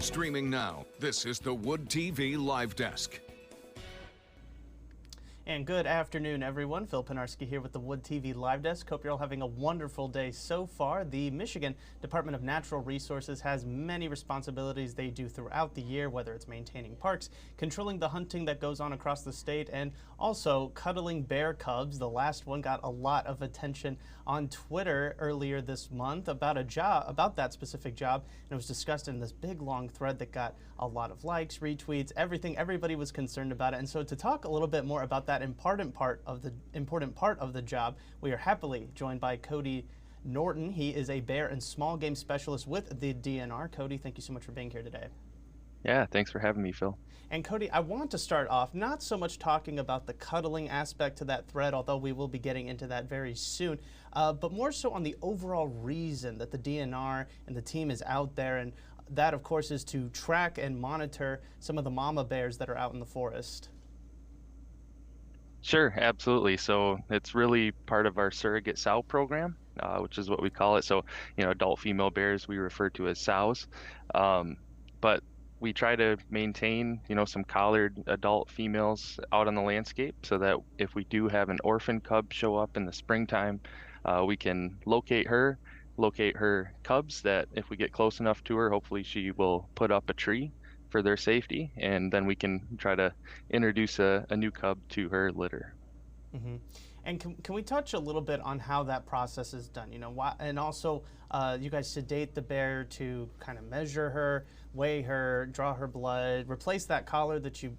Streaming now, this is the Wood TV Live Desk. And good afternoon, everyone. Phil Pinarski here with the Wood TV Live Desk. Hope you're all having a wonderful day so far. The Michigan Department of Natural Resources has many responsibilities they do throughout the year, whether it's maintaining parks, controlling the hunting that goes on across the state, and also cuddling bear cubs. The last one got a lot of attention on Twitter earlier this month about that specific job, and it was discussed in this big long thread that got a lot of likes, retweets, everything. Everybody was concerned about it. And so to talk a little bit more about that important part of the job, we are happily joined by Cody Norton. He is a bear and small game specialist with the DNR. Cody, thank you so much for being here today. Yeah, thanks for having me, Phil. And Cody, I want to start off not so much talking about the cuddling aspect to that thread, although we will be getting into that very soon, but more so on the overall reason that the DNR and the team is out there, and that, of course, is to track and monitor some of the mama bears that are out in the forest. Sure, absolutely. So it's really part of our surrogate sow program, which is what we call it. So, adult female bears we refer to as sows. But we try to maintain, some collared adult females out on the landscape so that if we do have an orphan cub show up in the springtime, we can locate her cubs that if we get close enough to her, hopefully she will put up a tree for their safety, and then we can try to introduce a new cub to her litter. Mm-hmm. And can we touch a little bit on how that process is done? And also you guys sedate the bear to kind of measure her, weigh her, draw her blood, replace that collar that you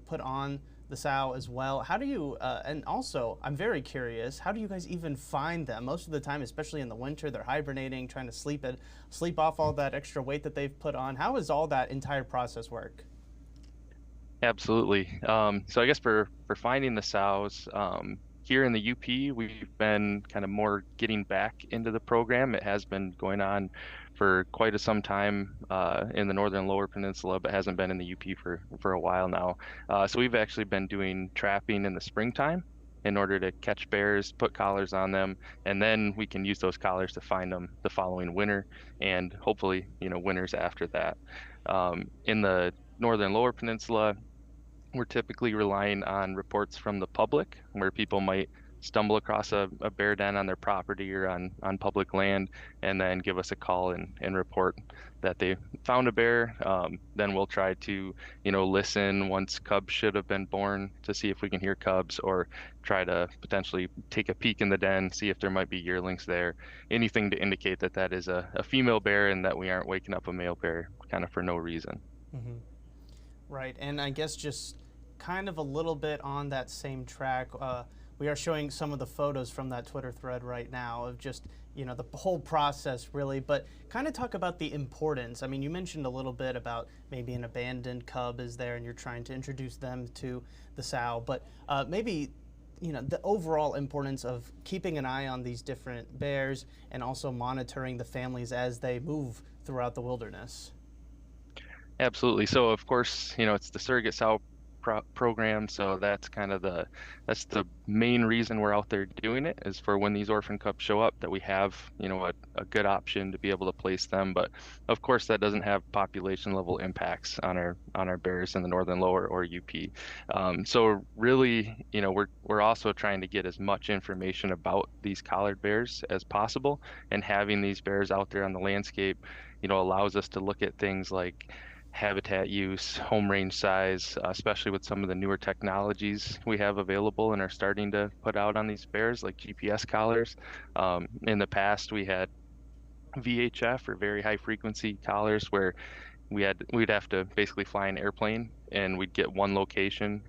put on the sow as well. How do you, and also I'm very curious, how do you guys even find them? Most of the time, especially in the winter, they're hibernating, trying to sleep off all that extra weight that they've put on. How does all that entire process work? Absolutely. So I guess for finding the sows, here in the UP, we've been kind of more getting back into the program. It has been going on for quite some time in the northern lower peninsula, but hasn't been in the UP for a while now. So we've actually been doing trapping in the springtime in order to catch bears, put collars on them, and then we can use those collars to find them the following winter and hopefully, winters after that. In the northern lower peninsula, we're typically relying on reports from the public where people might stumble across a bear den on their property or on public land and then give us a call and report that they found a bear. Then we'll try to, listen once cubs should have been born to see if we can hear cubs, or try to potentially take a peek in the den, see if there might be yearlings there. Anything to indicate that that is a female bear and that we aren't waking up a male bear kind of for no reason. Mm-hmm. Right, and I guess just kind of a little bit on that same track, we are showing some of the photos from that Twitter thread right now of just, the whole process really, but kind of talk about the importance. I mean, you mentioned a little bit about maybe an abandoned cub is there and you're trying to introduce them to the sow, but maybe, the overall importance of keeping an eye on these different bears and also monitoring the families as they move throughout the wilderness. Absolutely. So of course, it's the surrogate sow program. So that's kind of the main reason we're out there doing it, is for when these orphan cubs show up that we have, a good option to be able to place them. But of course that doesn't have population level impacts on our bears in the northern lower or UP. So really, we're also trying to get as much information about these collared bears as possible, and having these bears out there on the landscape, allows us to look at things like habitat use, home range size, especially with some of the newer technologies we have available and are starting to put out on these bears, like GPS collars. In the past, we had VHF, or very high frequency collars, where we'd have to basically fly an airplane and we'd get one location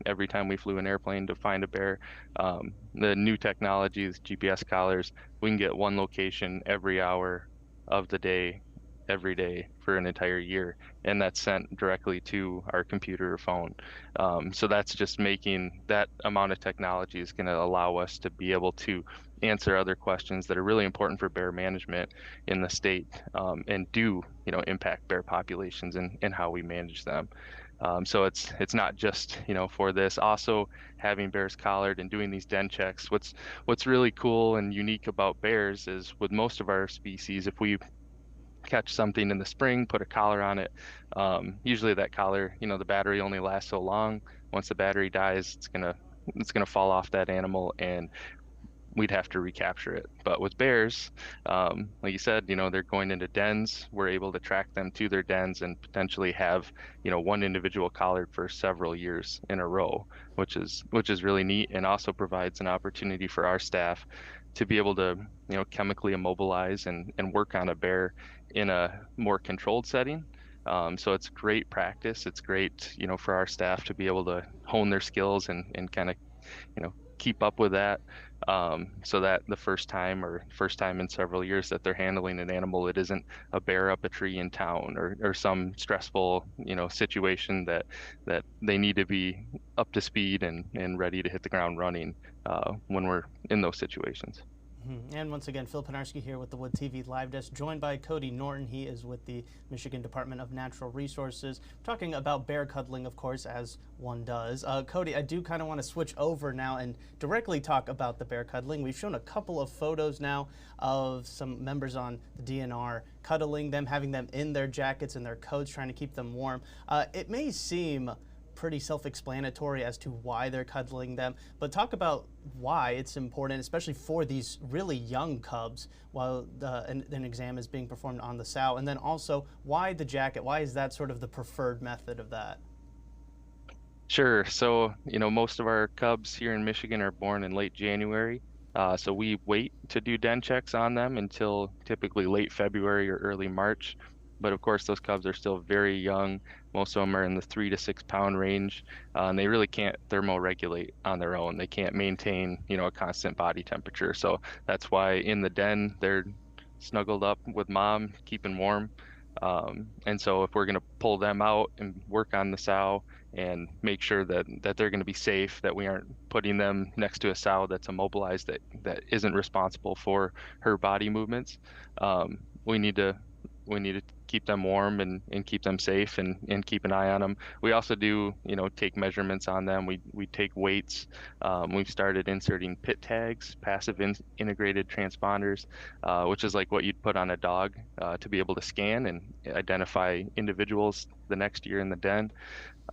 every time we flew an airplane to find a bear. The new technology is GPS collars. We can get one location every hour of the day, every day for an entire year, and that's sent directly to our computer or phone. So that's just making that amount of technology is going to allow us to be able to answer other questions that are really important for bear management in the state, and do impact bear populations and how we manage them. So it's not just for this. Also, having bears collared and doing these den checks. What's really cool and unique about bears is, with most of our species, if we catch something in the spring, put a collar on it. Usually that collar, the battery only lasts so long. Once the battery dies, it's gonna fall off that animal, and we'd have to recapture it. But with bears, like you said, they're going into dens. We're able to track them to their dens and potentially have, one individual collared for several years in a row, which is really neat, and also provides an opportunity for our staff to be able to, chemically immobilize and work on a bear in a more controlled setting. So it's great practice. It's great, for our staff to be able to hone their skills and kind of, keep up with that, so that the first time in several years that they're handling an animal, it isn't a bear up a tree in town, or some stressful, situation that they need to be up to speed and ready to hit the ground running, when we're in those situations. And once again, Phil Penarski here with the Wood TV Live Desk, joined by Cody Norton. He is with the Michigan Department of Natural Resources, talking about bear cuddling, of course, as one does. Cody, I do kind of want to switch over now and directly talk about the bear cuddling. We've shown a couple of photos now of some members on the DNR cuddling them, having them in their jackets and their coats, trying to keep them warm. It may seem pretty self-explanatory as to why they're cuddling them, but talk about why it's important, especially for these really young cubs, while an exam is being performed on the sow, and then also why the jacket. Why is that sort of the preferred method of that? Sure. So, most of our cubs here in Michigan are born in late January. So we wait to do den checks on them until typically late February or early March. But of course, those cubs are still very young. Most of them are in the 3 to 6 pound range, and they really can't thermoregulate on their own. They can't maintain, a constant body temperature. So that's why in the den, they're snuggled up with mom, keeping warm. And so if we're going to pull them out and work on the sow and make sure that they're going to be safe, that we aren't putting them next to a sow that's immobilized, that isn't responsible for her body movements, we need to keep them warm and keep them safe and keep an eye on them. We also do, take measurements on them. We take weights. We've started inserting pit tags, passive integrated transponders, which is like what you'd put on a dog, to be able to scan and identify individuals the next year in the den.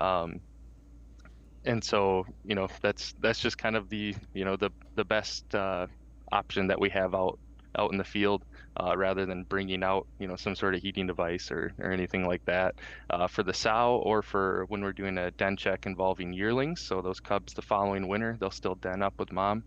And so, that's just kind of the best option that we have out in the field, rather than bringing out, some sort of heating device or anything like that. For the sow, or for when we're doing a den check involving yearlings, so those cubs the following winter, they'll still den up with mom.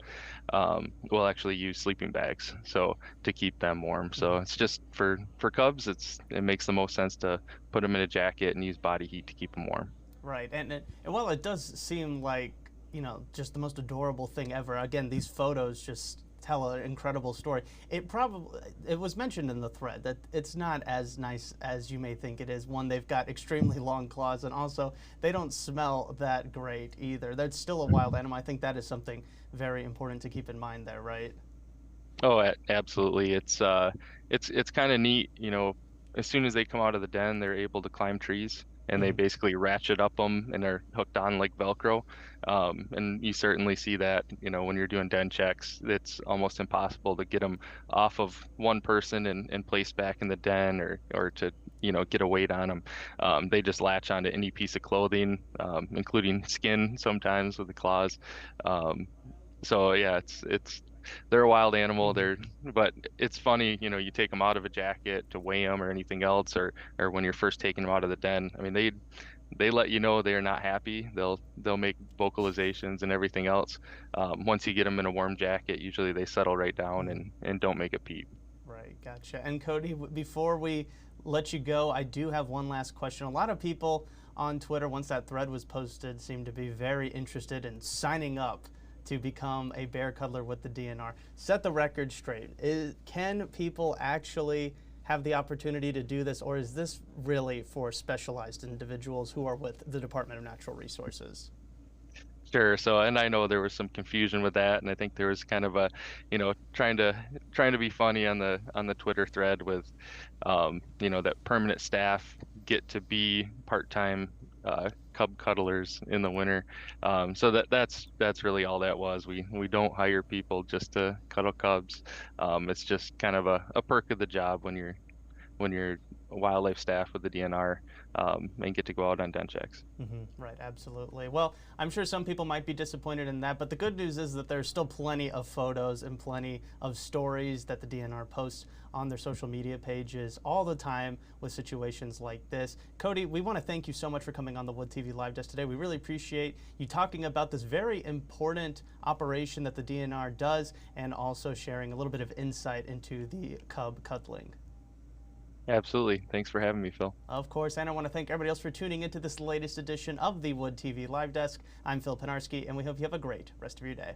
We'll actually use sleeping bags, so to keep them warm. So it's just for cubs, it makes the most sense to put them in a jacket and use body heat to keep them warm. Right, and while it does seem like, just the most adorable thing ever, again, these photos just tell an incredible story. It was mentioned in the thread that it's not as nice as you may think it is. One, they've got extremely long claws, and also they don't smell that great either. They're still a wild animal. I think that is something very important to keep in mind there, right? Oh, absolutely. It's kind of neat, as soon as they come out of the den, they're able to climb trees, and they basically ratchet up them, and they're hooked on like Velcro. And you certainly see that, when you're doing den checks. It's almost impossible to get them off of one person and placed back in the den, or to, get a weight on them. They just latch onto any piece of clothing, including skin sometimes with the claws. So yeah, they're a wild animal. But it's funny, you take them out of a jacket to weigh them or anything else, or when you're first taking them out of the den. I mean, they let you know they're not happy. They'll make vocalizations and everything else. Once you get them in a warm jacket, usually they settle right down and don't make a peep. Right, gotcha. And Cody, before we let you go, I do have one last question. A lot of people on Twitter, once that thread was posted, seemed to be very interested in signing up to become a bear cuddler with the DNR. Set the record straight. Can people actually have the opportunity to do this, or is this really for specialized individuals who are with the Department of Natural Resources? Sure. So, and I know there was some confusion with that, and I think there was kind of a, trying to be funny on the Twitter thread with, that permanent staff get to be part-time cub cuddlers in the winter. So that's really all that was. We don't hire people just to cuddle cubs. It's just kind of a perk of the job when when you're wildlife staff with the DNR, and get to go out on den checks. Right, absolutely. Well, I'm sure some people might be disappointed in that, but the good news is that there's still plenty of photos and plenty of stories that the DNR posts on their social media pages all the time with situations like this. Cody, we want to thank you so much for coming on the Wood TV Live Desk today. We really appreciate you talking about this very important operation that the DNR does and also sharing a little bit of insight into the cub cuddling. Absolutely. Thanks for having me, Phil. Of course, and I want to thank everybody else for tuning into this latest edition of the Wood TV Live Desk. I'm Phil Penarski, and we hope you have a great rest of your day.